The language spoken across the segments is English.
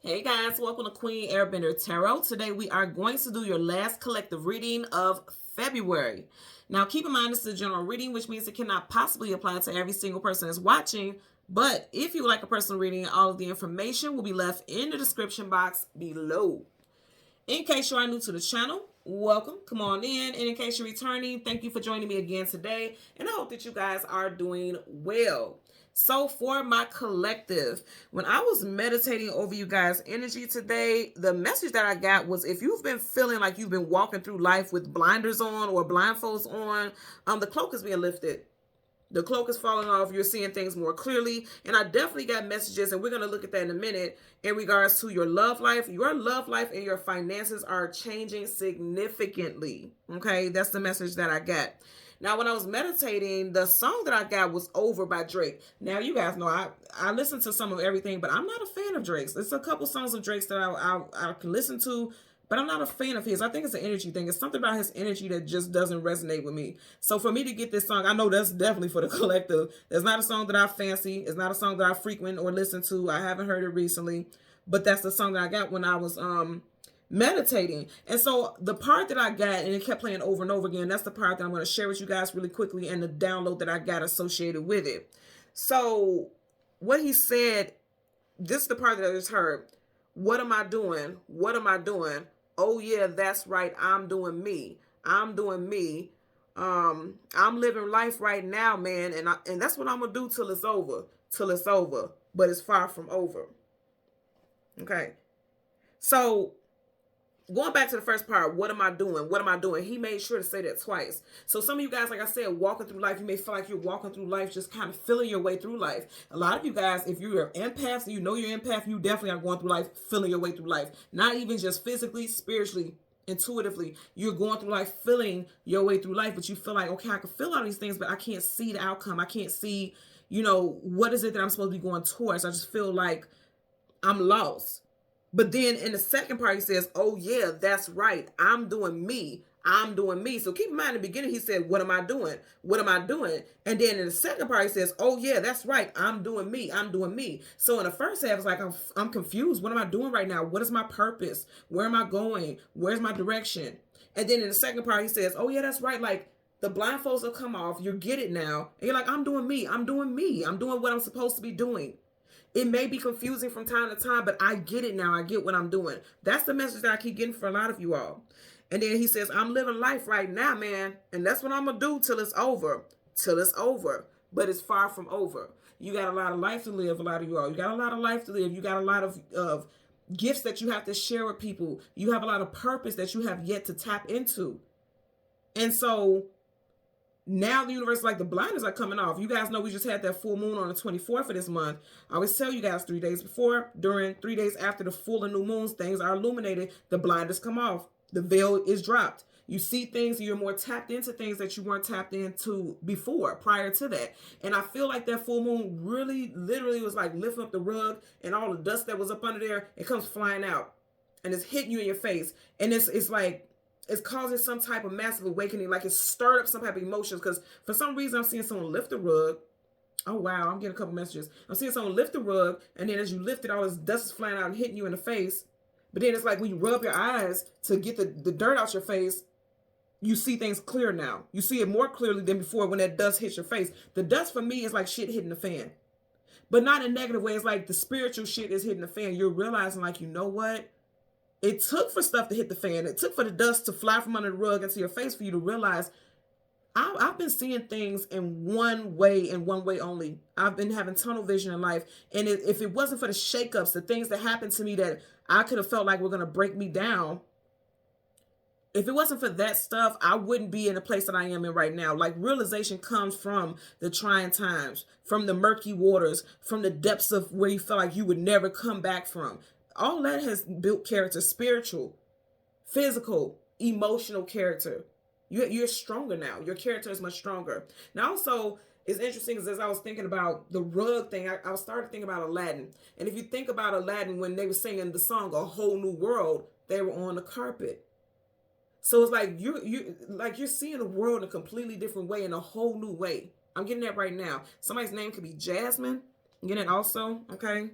Hey guys, welcome to Queen Airbender Tarot. Today we are going to do your last collective reading of February. Now keep in mind this is a general reading, which means it cannot possibly apply to every single person that's watching. But if you would like a personal reading, all of the information will be left in the description box below. In case you are new to the channel, welcome, come on in. And in case you're returning, thank you for joining me again today. And I hope that you guys are doing well. So for my collective, when I was meditating over you guys' energy today, the message that I got was if you've been feeling like you've been walking through life with blinders on or blindfolds on, the cloak is being lifted. The cloak is falling off. You're seeing things more clearly. And I definitely got messages, and we're going to look at that in a minute, in regards to your love life. Your love life and your finances are changing significantly. Okay, that's the message that I got. Now, when I was meditating, the song that I got was Over by Drake. Now, you guys know I listen to some of everything, but I'm not a fan of Drake's. There's a couple songs of Drake's that I can listen to, but I'm not a fan of his. I think it's an energy thing. It's something about his energy that just doesn't resonate with me. So for me to get this song, I know that's definitely for the collective. That's not a song that I fancy. It's not a song that I frequent or listen to. I haven't heard it recently, but that's the song that I got when I was meditating. And so the part that I got, and it kept playing over and over again, that's the part that I'm going to share with you guys really quickly, and the download that I got associated with it. So what he said, this is the part that I just heard. What am I doing? What am I doing? Oh yeah, that's right. I'm doing me. I'm doing me. I'm living life right now, man, and that's what I'm gonna do till it's over. Till it's over. But it's far from over. Okay. So going back to the first part, what am I doing? What am I doing? He made sure to say that twice. So some of you guys, like I said, walking through life, you may feel like you're walking through life, just kind of feeling your way through life. A lot of you guys, if you're empaths and you know you're empath, you definitely are going through life, feeling your way through life. Not even just physically, spiritually, intuitively. You're going through life, feeling your way through life, but you feel like, okay, I can feel all these things, but I can't see the outcome. I can't see, what is it that I'm supposed to be going towards? I just feel like I'm lost. But then in the second part, he says, oh, yeah, that's right. I'm doing me. I'm doing me. So keep in mind, in the beginning, he said, what am I doing? What am I doing? And then in the second part, he says, oh, yeah, that's right. I'm doing me. I'm doing me. So in the first half, it's like, I'm confused. What am I doing right now? What is my purpose? Where am I going? Where's my direction? And then in the second part, he says, oh, yeah, that's right. Like, the blindfolds will come off. You get it now. And you're like, I'm doing me. I'm doing me. I'm doing what I'm supposed to be doing. It may be confusing from time to time, but I get it now. I get what I'm doing. That's the message that I keep getting for a lot of you all. And then he says, I'm living life right now, man. And that's what I'm going to do till it's over. Till it's over. But it's far from over. You got a lot of life to live, a lot of you all. You got a lot of life to live. You got a lot of gifts that you have to share with people. You have a lot of purpose that you have yet to tap into. And so now the universe, like, the blinders are coming off. You guys know we just had that full moon on the 24th of this month. I always tell you guys 3 days before, during 3 days after the full and new moons, things are illuminated. The blinders come off. The veil is dropped. You see things, you're more tapped into things that you weren't tapped into before, prior to that. And I feel like that full moon really, literally was like lifting up the rug, and all the dust that was up under there, it comes flying out. And it's hitting you in your face. And it's like, it's causing some type of massive awakening, like it's stirred up some type of emotions. Because for some reason, I'm seeing someone lift the rug. Oh, wow. I'm getting a couple messages. I'm seeing someone lift the rug, and then as you lift it, all this dust is flying out and hitting you in the face. But then it's like when you rub your eyes to get the dirt out your face, you see things clear now. You see it more clearly than before when that dust hits your face. The dust for me is like shit hitting the fan. But not in a negative way. It's like the spiritual shit is hitting the fan. You're realizing, like, you know what? It took for stuff to hit the fan. It took for the dust to fly from under the rug into your face for you to realize, I've been seeing things in one way and one way only. I've been having tunnel vision in life. And if it wasn't for the shakeups, the things that happened to me that I could have felt like were going to break me down, if it wasn't for that stuff, I wouldn't be in the place that I am in right now. Like, realization comes from the trying times, from the murky waters, from the depths of where you felt like you would never come back from. All that has built character, spiritual, physical, emotional character. You're stronger now. Your character is much stronger. Now, also, it's interesting because as I was thinking about the rug thing, I started thinking about Aladdin. And if you think about Aladdin, when they were singing the song A Whole New World, they were on the carpet. So it's like you're seeing the world in a completely different way, in a whole new way. I'm getting that right now. Somebody's name could be Jasmine. I'm getting it also, okay?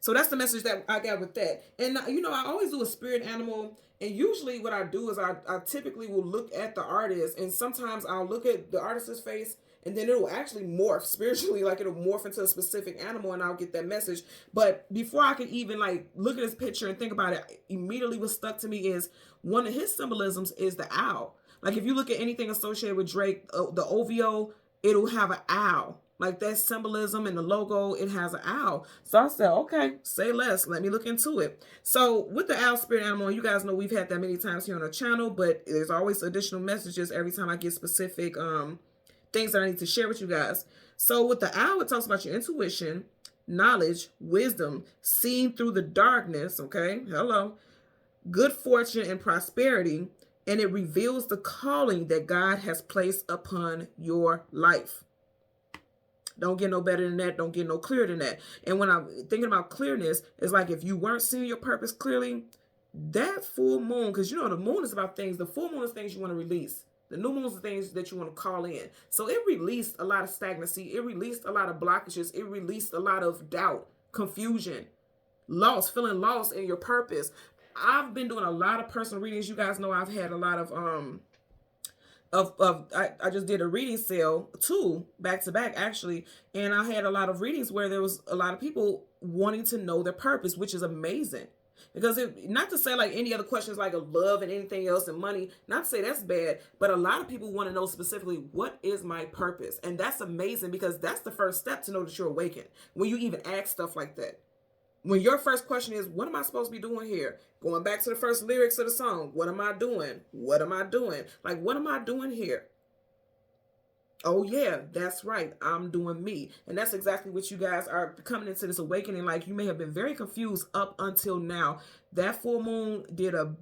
So that's the message that I got with that. And I always do a spirit animal. And usually what I do is I typically will look at the artist, and sometimes I'll look at the artist's face, and then it will actually morph spiritually, like it'll morph into a specific animal, and I'll get that message. But before I can even like look at his picture and think about it, immediately what stuck to me is one of his symbolisms is the owl. Like if you look at anything associated with Drake, the OVO, it'll have an owl. Like that symbolism in the logo, it has an owl. So I said, okay, say less. Let me look into it. So with the owl spirit animal, you guys know we've had that many times here on our channel, but there's always additional messages every time I get specific things that I need to share with you guys. So with the owl, it talks about your intuition, knowledge, wisdom, seeing through the darkness, okay? Hello. Good fortune and prosperity, and it reveals the calling that God has placed upon your life. Don't get no better than that. Don't get no clearer than that. And when I'm thinking about clearness, it's like if you weren't seeing your purpose clearly, that full moon, because the moon is about things. The full moon is things you want to release. The new moon is the things that you want to call in. So it released a lot of stagnancy. It released a lot of blockages. It released a lot of doubt, confusion, feeling lost in your purpose. I've been doing a lot of personal readings. You guys know I've had a lot of I just did a reading sale too, back to back actually, and I had a lot of readings where there was a lot of people wanting to know their purpose, which is amazing. Because not to say like any other questions like of love and anything else and money, not to say that's bad, but a lot of people want to know specifically, what is my purpose? And that's amazing, because that's the first step to know that you're awakened, when you even ask stuff like that. When your first question is, what am I supposed to be doing here? Going back to the first lyrics of the song, what am I doing? What am I doing? Like, what am I doing here? Oh yeah, that's right. I'm doing me. And that's exactly what you guys are coming into this awakening. Like, you may have been very confused up until now. That full moon did a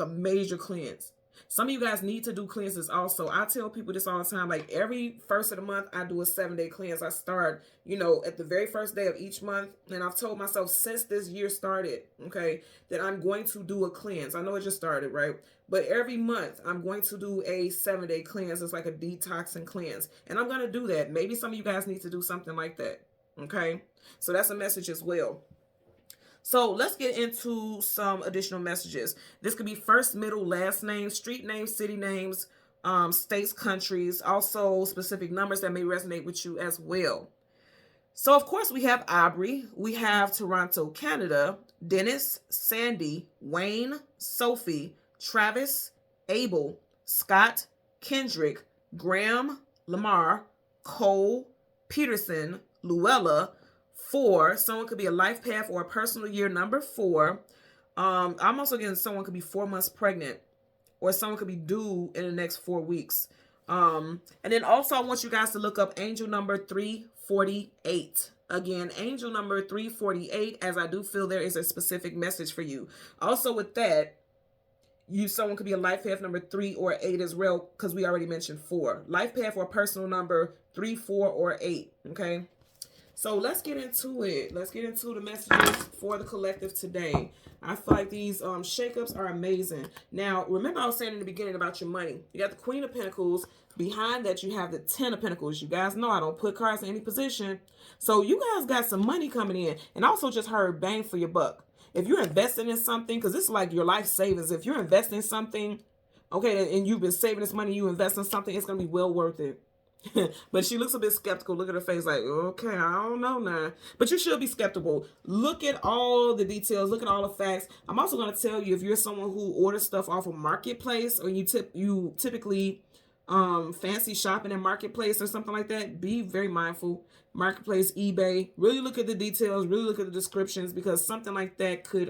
major cleanse. Some of you guys need to do cleanses also. I tell people this all the time. Like every first of the month, I do a 7-day cleanse. I start, at the very first day of each month. And I've told myself since this year started, okay, that I'm going to do a cleanse. I know it just started, right? But every month, I'm going to do a 7-day cleanse. It's like a detox and cleanse. And I'm going to do that. Maybe some of you guys need to do something like that, okay? So that's a message as well. So let's get into some additional messages. This could be first, middle, last name, street names, city names, states, countries, also specific numbers that may resonate with you as well. So, of course, we have Aubrey. We have Toronto, Canada, Dennis, Sandy, Wayne, Sophie, Travis, Abel, Scott, Kendrick, Graham, Lamar, Cole, Peterson, Luella, 4. Someone could be a life path or a personal year number 4. I'm also getting someone could be 4 months pregnant, or someone could be due in the next 4 weeks. And then also I want you guys to look up angel number 348. Again, angel number 348, as I do feel there is a specific message for you. Also with that, someone could be a life path number 3 or 8 as well, because we already mentioned 4. Life path or personal number 3, 4, or 8. Okay. So let's get into it. Let's get into the messages for the collective today. I feel like these shakeups are amazing. Now, remember I was saying in the beginning about your money. You got the Queen of Pentacles. Behind that, you have the 10 of Pentacles. You guys know I don't put cards in any position. So you guys got some money coming in. And I also just heard bang for your buck. If you're investing in something, because this is like your life savings. If you're investing in something, okay, and you've been saving this money, you invest in something, it's going to be well worth it. But she looks a bit skeptical. Look at her face like, okay, I don't know now. But you should be skeptical. Look at all the details. Look at all the facts. I'm also going to tell you, if you're someone who orders stuff off of Marketplace, or you typically fancy shopping in Marketplace or something like that, be very mindful. Marketplace, eBay, really look at the details, really look at the descriptions, because something like that could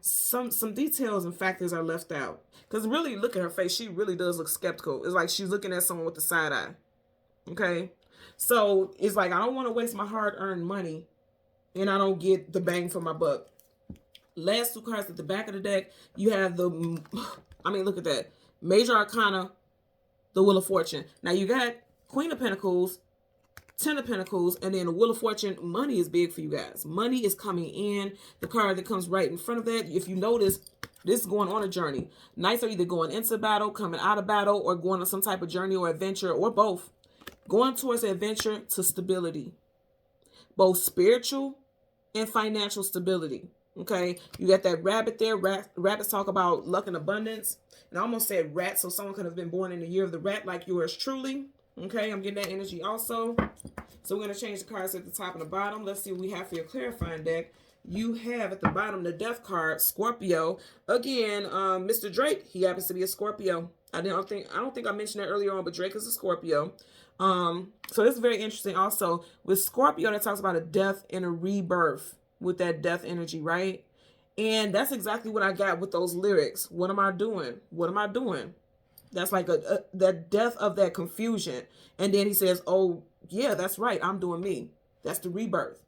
some details and factors are left out. Because really, look at her face. She really does look skeptical. It's like she's looking at someone with the side eye. Okay? So it's like, I don't want to waste my hard-earned money and I don't get the bang for my buck. Last 2 cards at the back of the deck, you have look at that. Major Arcana, the Wheel of Fortune. Now you got Queen of Pentacles, 10 of Pentacles, and then the Wheel of Fortune. Money is big for you guys. Money is coming in. The card that comes right in front of that, if you notice, this is going on a journey. Knights are either going into battle, coming out of battle, or going on some type of journey or adventure, or both. Going towards adventure to stability. Both spiritual and financial stability. Okay, you got that rabbit there. Rabbits talk about luck and abundance. And I almost said rat, so someone could have been born in the year of the rat like yours truly. Okay, I'm getting that energy also. So we're going to change the cards at the top and the bottom. Let's see what we have for your clarifying deck. You have at the bottom the death card, Scorpio. Again, Mr. Drake, he happens to be a Scorpio. I don't think I mentioned that earlier on, but Drake is a Scorpio. So this is very interesting also. With Scorpio, that talks about a death and a rebirth with that death energy, right? And that's exactly what I got with those lyrics. What am I doing? What am I doing? That's like that death of that confusion. And then he says, oh, yeah, that's right. I'm doing me. That's the rebirth.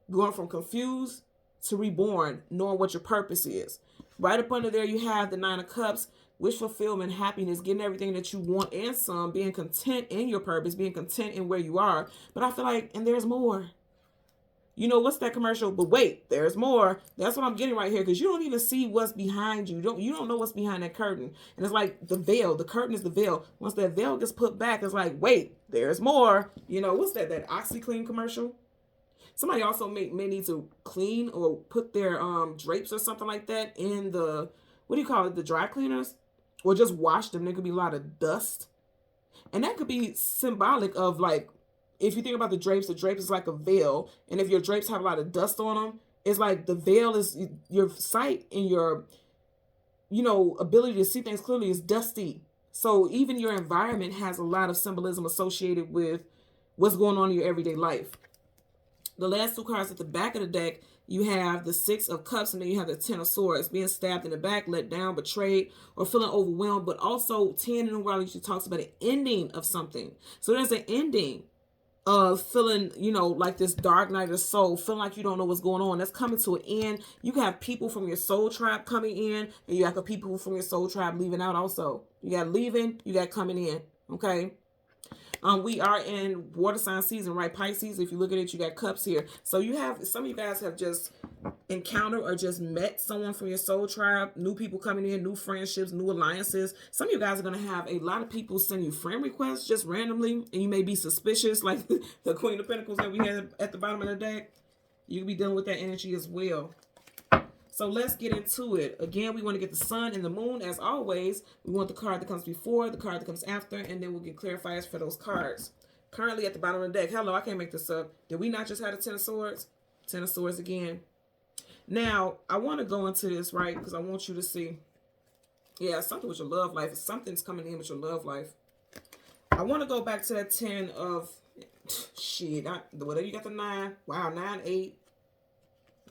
Going from confused to reborn, knowing what your purpose is. Right up under there, you have the Nine of Cups, wish fulfillment, happiness, getting everything that you want and some, being content in your purpose, being content in where you are. But I feel like, and there's more. You know, what's that commercial? But wait, there's more. That's what I'm getting right here, because you don't even see what's behind you. You don't know what's behind that curtain. And it's like the veil. The curtain is the veil. Once that veil gets put back, it's like, wait, there's more. You know, what's that? That OxyClean commercial? Somebody also may need to clean or put their drapes or something like that in the, what do you call it? The dry cleaners? Or just wash them. There could be a lot of dust. And that could be symbolic of, like, if you think about the drapes is like a veil. And if your drapes have a lot of dust on them, it's like the veil is your sight and your, you know, ability to see things clearly is dusty. So even your environment has a lot of symbolism associated with what's going on in your everyday life. The last two cards at the back of the deck, you have the Six of Cups, and then you have the Ten of Swords. Being stabbed in the back, let down, betrayed, or feeling overwhelmed. But also, 10 in the world usually talks about an ending of something. So there's an ending of feeling, you know, like this dark night of the soul, feeling like you don't know what's going on. That's coming to an end. You can have people from your soul tribe coming in, and you have people from your soul tribe leaving out also. You got leaving, you got coming in, okay? We are in water sign season, right? Pisces, if you look at it, you got cups here. So you have, some of you guys have just encountered or just met someone from your soul tribe, new people coming in, new friendships, new alliances. Some of you guys are going to have a lot of people send you friend requests just randomly, and you may be suspicious, like the Queen of Pentacles that we had at the bottom of the deck. You can be dealing with that energy as well. So let's get into it. Again, we want to get the sun and the moon as always. We want the card that comes before, the card that comes after, and then we'll get clarifiers for those cards. Currently at the bottom of the deck. Hello, I can't make this up. Did we not just have the Ten of Swords? Ten of Swords again. Now, I want to go into this, right? Because I want you to see. Yeah, something with your love life. Something's coming in with your love life. I want to go back to that 10 of, shit, whatever you got the 9. Wow, 9, 8.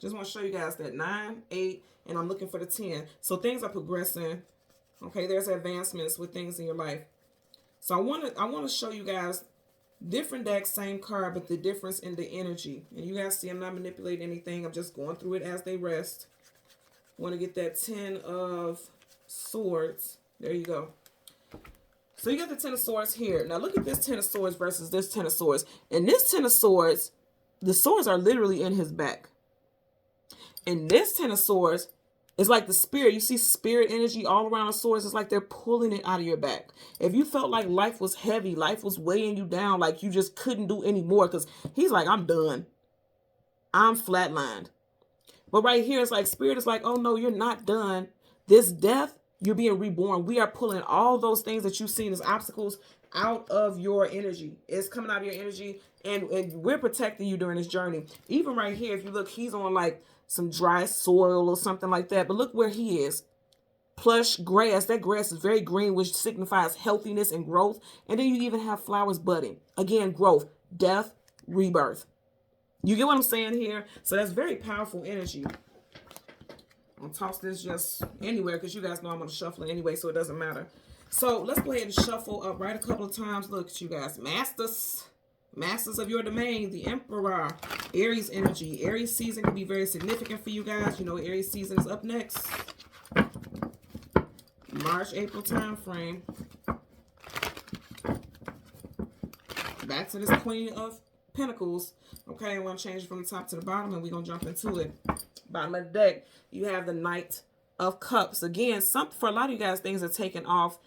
Just want to show you guys that 9, 8, and I'm looking for the 10. So things are progressing. Okay, there's advancements with things in your life. So I want to show you guys different decks, same card, but the difference in the energy. And you guys see I'm not manipulating anything. I'm just going through it as they rest. Want to get that 10 of Swords. There you go. So you got the 10 of Swords here. Now look at this 10 of Swords versus this 10 of Swords. And this 10 of Swords, the swords are literally in his back. And this 10 of Swords is like the spirit. You see spirit energy all around the swords. It's like they're pulling it out of your back. If you felt like life was heavy, life was weighing you down, like you just couldn't do any more, because he's like, I'm done. I'm flatlined. But right here, it's like spirit is like, oh no, you're not done. This death, you're being reborn. We are pulling all those things that you've seen as obstacles out of your energy. It's coming out of your energy, and we're protecting you during this journey. Even right here, if you look, he's on like some dry soil or something like that. But look where he is. Plush grass. That grass is very green, which signifies healthiness and growth. And then you even have flowers budding. Again, growth, death, rebirth. You get what I'm saying here? So that's very powerful energy. I'm going to toss this just anywhere because you guys know I'm going to shuffle it anyway, so it doesn't matter. So let's go ahead and shuffle upright a couple of times. Look at you guys. Masters of your domain, the Emperor, Aries energy. Aries season can be very significant for you guys. You know, Aries season is up next. March, April time frame. Back to this Queen of Pentacles. Okay, I'm going to change it from the top to the bottom, and we're going to jump into it. Bottom of the deck, you have the Knight of Cups. Again, for a lot of you guys, things are taking off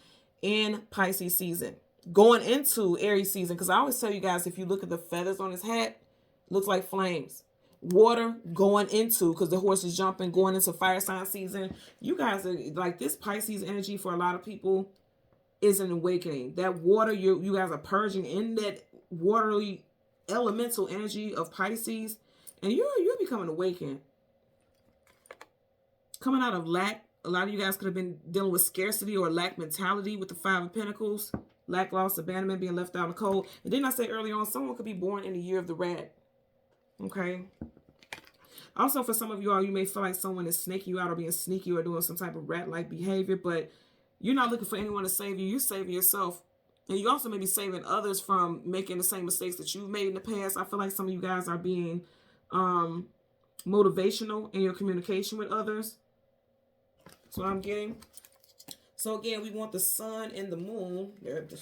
in Pisces season. Going into Aries season, because I always tell you guys, if you look at the feathers on his hat, looks like flames. water going into, because the horse is jumping, going into fire sign season. You guys are like, this Pisces energy for a lot of people is an awakening. That water, you guys are purging in that watery elemental energy of Pisces, and you're becoming awakened. Coming out of lack, a lot of you guys could have been dealing with scarcity or lack mentality with the Five of Pentacles. Lack, loss, abandonment, being left out in the cold. And then I said earlier on, someone could be born in the year of the rat. Okay. Also, for some of you all, you may feel like someone is snaking you out or being sneaky or doing some type of rat-like behavior, but you're not looking for anyone to save you. You're saving yourself. And you also may be saving others from making the same mistakes that you've made in the past. I feel like some of you guys are being motivational in your communication with others. That's what I'm getting. So again, we want the sun and the moon.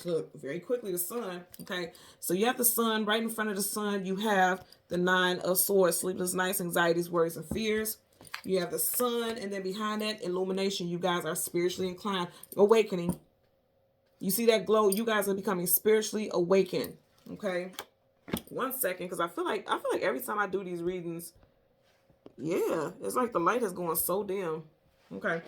Look, very quickly, the sun. Okay, so you have the sun. Right in front of the sun, you have the Nine of Swords, sleepless nights, anxieties, worries, and fears. You have the sun, and then behind that, illumination. You guys are spiritually inclined, awakening. You see that glow? You guys are becoming spiritually awakened. Okay, 1 second, because I feel like every time I do these readings, yeah, it's like the light is going so dim. Okay,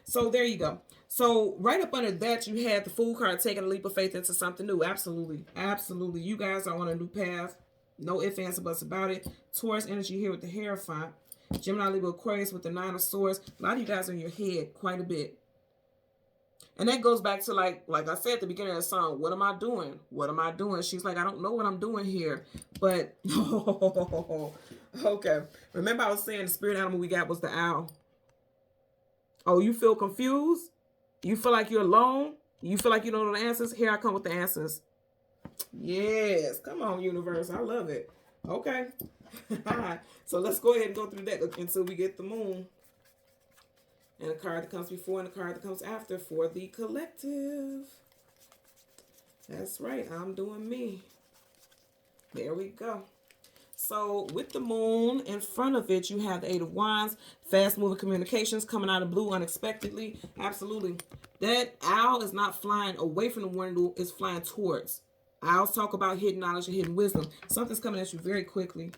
so there you go. So right up under that, you had the Fool card, taking a leap of faith into something new. Absolutely. Absolutely. You guys are on a new path. No ifs, ands, or buts about it. Taurus energy here with the Hierophant. Gemini, Libra, Aquarius with the Nine of Swords. A lot of you guys are in your head quite a bit. And that goes back to like I said at the beginning of the song, what am I doing? What am I doing? She's like, I don't know what I'm doing here. But, okay. Remember I was saying the spirit animal we got was the owl. Oh, you feel confused? You feel like you're alone? You feel like you don't know the answers? Here I come with the answers. Yes. Come on, universe. I love it. Okay. So let's go ahead and go through that until we get the moon. And a card that comes before and a card that comes after for the collective. That's right. I'm doing me. There we go. So with the moon in front of it, you have the Eight of Wands, fast-moving communications coming out of blue unexpectedly. Absolutely. That owl is not flying away from the window, it's flying towards. Owls talk about hidden knowledge and hidden wisdom. Something's coming at you very quickly.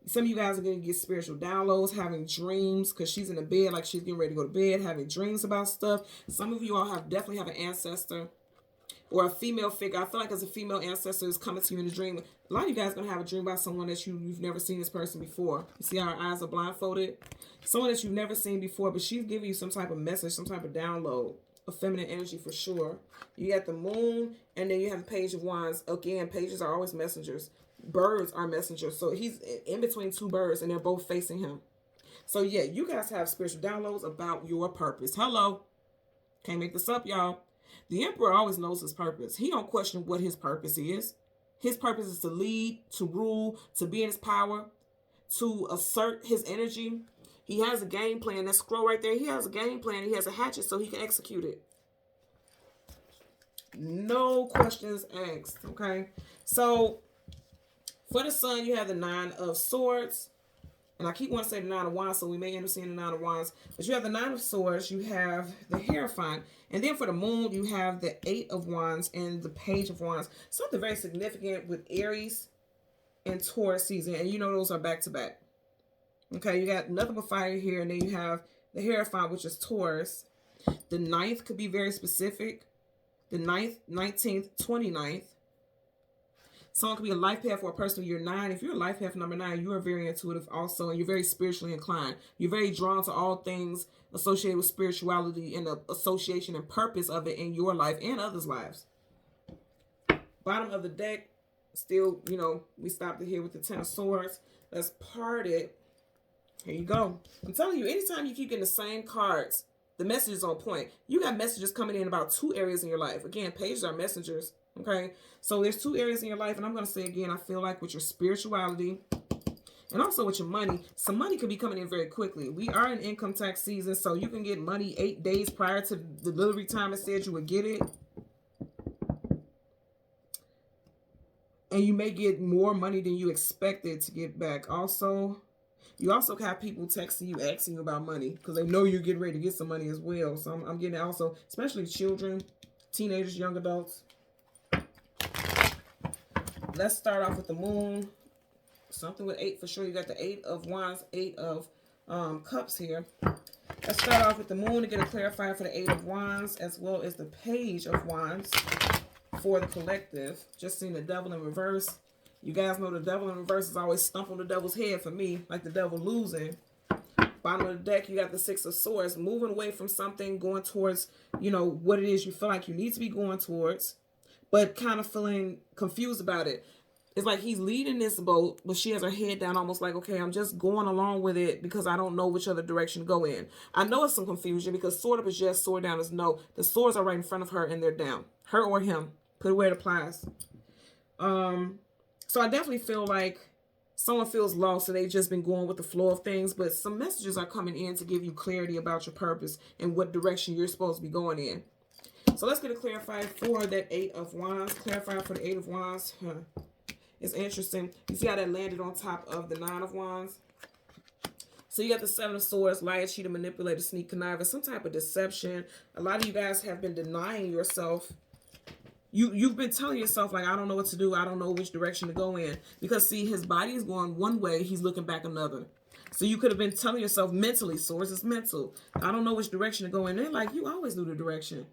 Some of you guys are going to get spiritual downloads, having dreams, because she's in the bed like she's getting ready to go to bed, having dreams about stuff. Some of you all definitely have an ancestor or a female figure. I feel like as a female ancestor is coming to you in a dream. A lot of you guys are going to have a dream about someone that you've never seen this person before. You see how her eyes are blindfolded? Someone that you've never seen before, but she's giving you some type of message, some type of download. A feminine energy for sure. You got the moon, and then you have the Page of Wands. Again, pages are always messengers. Birds are messengers. So he's in between two birds, and they're both facing him. So yeah, you guys have spiritual downloads about your purpose. Hello. Can't make this up, y'all. The Emperor always knows his purpose. He don't question what his purpose is. His purpose is to lead, to rule, to be in his power, to assert his energy. He has a game plan. That scroll right there, he has a game plan. He has a hatchet so he can execute it. No questions asked, okay? So, for the sun, you have the Nine of Swords. And I keep wanting to say the Nine of Wands, so we may end up seeing the Nine of Wands. But you have the Nine of Swords, you have the Hierophant. And then for the moon, you have the Eight of Wands and the Page of Wands. Something very significant with Aries and Taurus season. And you know those are back-to-back. Okay, you got nothing but fire here. And then you have the Hierophant, which is Taurus. The 9th could be very specific. The 9th, 19th, 29th. Someone could be a life path for a person of year 9. If you're a life path number 9, you are very intuitive also, and you're very spiritually inclined. You're very drawn to all things associated with spirituality and the association and purpose of it in your life and others' lives. Bottom of the deck, still, you know, we stopped it here with the Ten of Swords. Let's part it. Here you go. I'm telling you, anytime you keep getting the same cards, the message is on point. You got messages coming in about 2 areas in your life. Again, pages are messengers. Okay, so there's 2 areas in your life, and I'm going to say again, I feel like with your spirituality and also with your money, some money could be coming in very quickly. We are in income tax season, so you can get money 8 days prior to the delivery time it said you would get it. And you may get more money than you expected to get back. Also, you also have people texting you, asking you about money because they know you're getting ready to get some money as well. So I'm getting it also, especially children, teenagers, young adults. Let's start off with the moon. Something with 8 for sure. You got the 8 of Wands, 8 of Cups here. Let's start off with the Moon to get a clarifier for the 8 of Wands, as well as the Page of Wands for the collective. Just seen the Devil in reverse. You guys know the Devil in reverse is always stomp on the devil's head for me, like the devil losing. Bottom of the deck, you got the 6 of Swords, moving away from something, going towards, you know, what it is you feel like you need to be going towards, but kind of feeling confused about it. It's like he's leading this boat, but she has her head down, almost like, okay, I'm just going along with it because I don't know which other direction to go in. I know it's some confusion because sword up is yes, sword down is no. The swords are right in front of her and they're down. Her or him. Put it where it applies. So I definitely feel like someone feels lost and they've just been going with the flow of things, but some messages are coming in to give you clarity about your purpose and what direction you're supposed to be going in. So let's get a clarifier for that 8 of Wands. Clarifier for the 8 of Wands. It's interesting. You see how that landed on top of the 9 of Wands? So you got the 7 of Swords, liar, cheater, manipulator, sneak, conniver, some type of deception. A lot of you guys have been denying yourself. You've been telling yourself, like, I don't know what to do. I don't know which direction to go in. Because, see, his body is going one way. He's looking back another. So you could have been telling yourself mentally, Swords is mental. I don't know which direction to go in. They're like, you always knew the direction.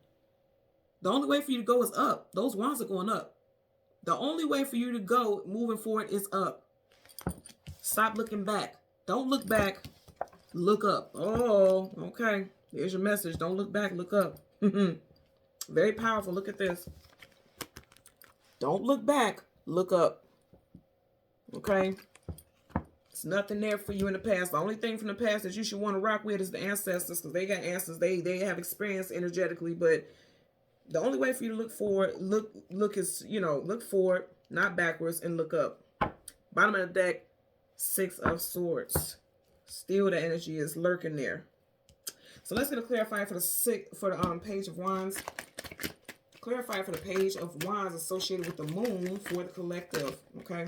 The only way for you to go is up. Those wands are going up. The only way for you to go moving forward is up. Stop looking back. Don't look back. Look up. Oh, okay. Here's your message. Don't look back. Look up. Very powerful. Look at this. Don't look back. Look up. Okay? It's nothing there for you in the past. The only thing from the past that you should want to rock with is the ancestors, because they got answers. They have experience energetically, but the only way for you to look forward, look is, you know, look forward, not backwards, and look up. Bottom of the deck, 6 of Swords. Still the energy is lurking there. So let's get a clarifier for the Page of Wands. Clarify for the Page of Wands associated with the Moon for the collective. Okay.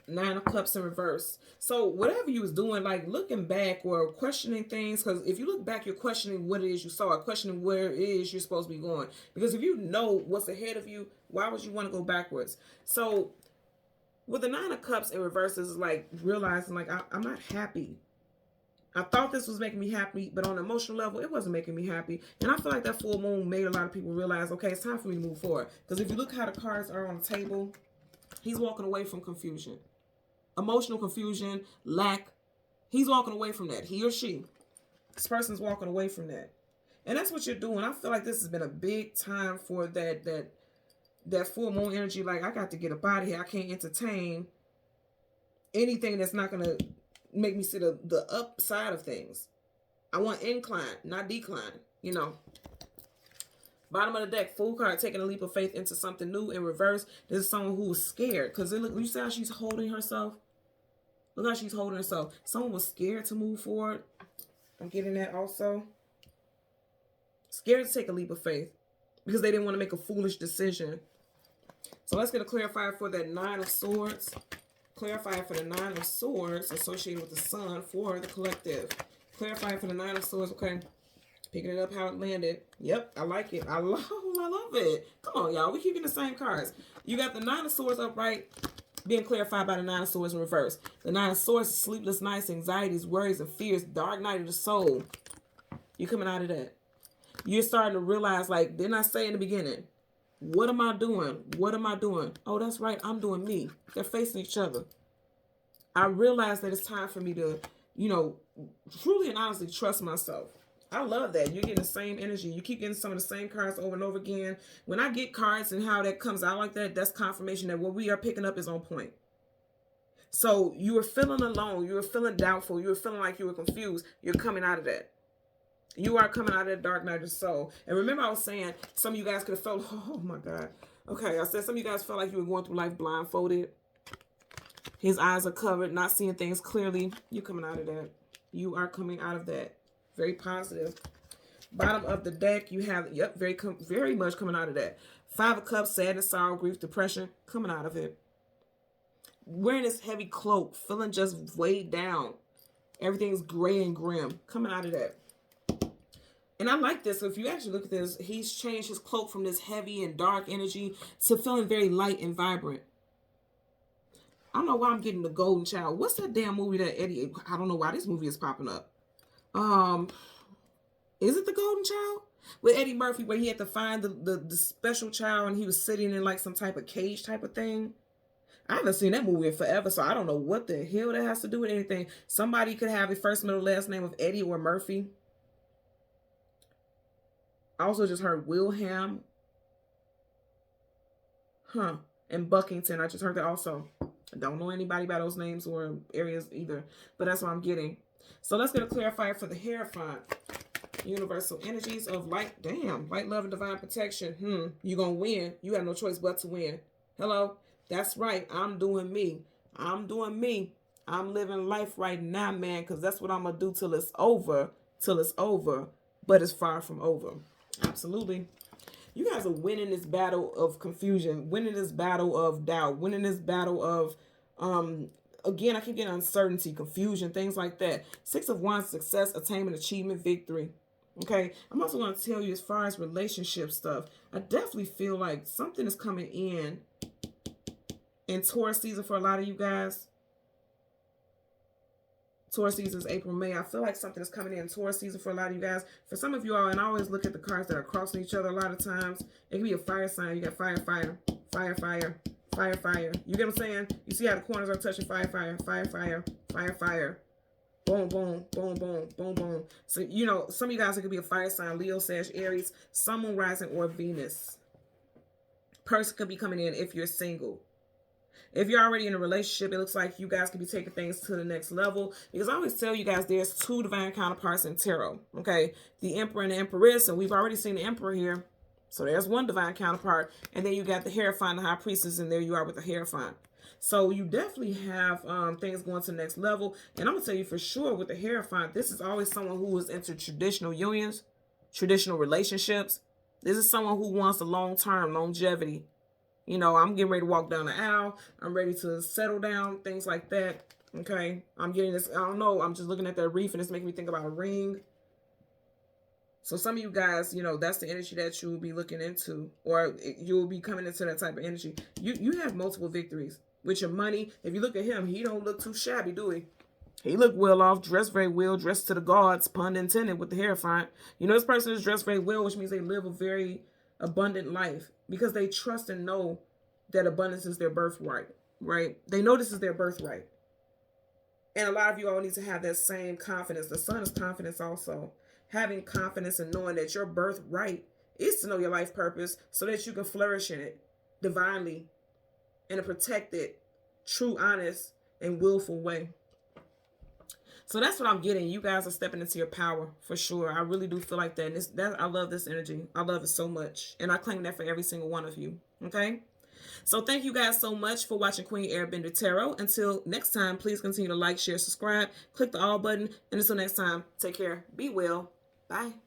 9 of Cups in reverse. So whatever you was doing, like looking back or questioning things, because if you look back, you're questioning what it is you saw, questioning where it is you're supposed to be going. Because if you know what's ahead of you, why would you want to go backwards? So with the 9 of Cups in reverse, is like realizing, like, I'm not happy. I thought this was making me happy, but on an emotional level, it wasn't making me happy. And I feel like that full moon made a lot of people realize, okay, it's time for me to move forward. Because if you look how the cards are on the table, he's walking away from confusion. Emotional confusion, lack. He's walking away from that. He or she. This person's walking away from that. And that's what you're doing. I feel like this has been a big time for that full moon energy. Like, I got to get up out of here. I can't entertain anything that's not going to make me see the upside of things. I want incline, not decline, you know. Bottom of the deck, Fool card, taking a leap of faith into something new in reverse. This is someone who was scared. Because look, you see how she's holding herself? Look how she's holding herself. Someone was scared to move forward. I'm getting that also. Scared to take a leap of faith. Because they didn't want to make a foolish decision. So let's get a clarifier for that 9 of Swords. Clarifier for the 9 of Swords associated with the Sun for the collective. Clarifier for the 9 of Swords. Okay. Picking it up how it landed. Yep, I like it. I love it. Come on, y'all. We keep getting the same cards. You got the 9 of Swords upright, being clarified by the 9 of Swords in reverse. The 9 of Swords, sleepless nights, anxieties, worries, and fears, dark night of the soul. You're coming out of that. You're starting to realize, like, didn't I say in the beginning, what am I doing? What am I doing? Oh, that's right. I'm doing me. They're facing each other. I realize that it's time for me to, you know, truly and honestly trust myself. I love that. You're getting the same energy. You keep getting some of the same cards over and over again. When I get cards and how that comes out like that, that's confirmation that what we are picking up is on point. So you were feeling alone. You were feeling doubtful. You were feeling like you were confused. You're coming out of that. You are coming out of that dark night of the soul. And remember I was saying some of you guys could have felt, oh my God. Okay, I said some of you guys felt like you were going through life blindfolded. His eyes are covered, not seeing things clearly. You're coming out of that. You are coming out of that. Very positive. Bottom of the deck, you have, yep, very much coming out of that. 5 of Cups, sadness, sorrow, grief, depression, coming out of it. Wearing this heavy cloak, feeling just weighed down. Everything's gray and grim, coming out of that. And I like this. So if you actually look at this, he's changed his cloak from this heavy and dark energy to feeling very light and vibrant. I don't know why I'm getting the Golden Child. What's that damn movie that Eddie? I don't know why this movie is popping up. Is it the Golden Child with Eddie Murphy, where he had to find the special child and he was sitting in like some type of cage type of thing? I haven't seen that movie in forever, so I don't know what the hell that has to do with anything. Somebody could have a first, middle, last name of Eddie or Murphy. I also just heard Wilhelm. And Buckington. I just heard that also. I don't know anybody by those names or areas either, but that's what I'm getting. So let's get a clarifier for the Hierophant. Universal energies of light. Damn. Light, love, and divine protection. You're going to win. You have no choice but to win. Hello? That's right. I'm doing me. I'm doing me. I'm living life right now, man, because that's what I'm going to do till it's over. Till it's over. But it's far from over. Absolutely. You guys are winning this battle of confusion, winning this battle of doubt, winning this battle of, again, I keep getting uncertainty, confusion, things like that. 6 of Wands, success, attainment, achievement, victory. Okay, I'm also going to tell you as far as relationship stuff, I definitely feel like something is coming in Taurus season for a lot of you guys. Taurus season is April, May. I feel like something is coming in Taurus season for a lot of you guys. For some of you all, and I always look at the cards that are crossing each other a lot of times. It can be a fire sign. You got fire, fire, fire, fire, fire, fire. You get what I'm saying? You see how the corners are touching fire, fire, fire, fire, fire, fire. Boom, boom, boom, boom, boom, boom. So, you know, some of you guys, it could be a fire sign, Leo, Sag, Aries, Sun, Moon, Rising, or Venus. Person could be coming in if you're single. If you're already in a relationship, it looks like you guys could be taking things to the next level. Because I always tell you guys there's 2 divine counterparts in tarot. Okay? The Emperor and the Empress. And we've already seen the Emperor here. So there's one divine counterpart. And then you got the Hierophant, the High Priestess. And there you are with the Hierophant. So you definitely have things going to the next level. And I'm going to tell you for sure with the Hierophant, this is always someone who is into traditional unions, traditional relationships. This is someone who wants a long-term longevity. You know, I'm getting ready to walk down the aisle. I'm ready to settle down, things like that. Okay. I'm getting this, I don't know. I'm just looking at that reef and it's making me think about a ring. So some of you guys, you know, that's the energy that you will be looking into, or you'll be coming into that type of energy. You have multiple victories with your money. If you look at him, he don't look too shabby, do he? He looked well off, dressed very well, dressed to the gods, pun intended, with the Hierophant. You know, this person is dressed very well, which means they live a very abundant life because they trust and know that abundance is their birthright, right? They know this is their birthright. And a lot of you all need to have that same confidence. The Sun is confidence also. Having confidence and knowing that your birthright is to know your life purpose so that you can flourish in it divinely in a protected, true, honest, and willful way. So that's what I'm getting. You guys are stepping into your power for sure. I really do feel like that. And I love this energy. I love it so much. And I claim that for every single one of you. Okay? So thank you guys so much for watching Queen Airbender Tarot. Until next time, please continue to like, share, subscribe, click the all button. And until next time, take care. Be well. Bye.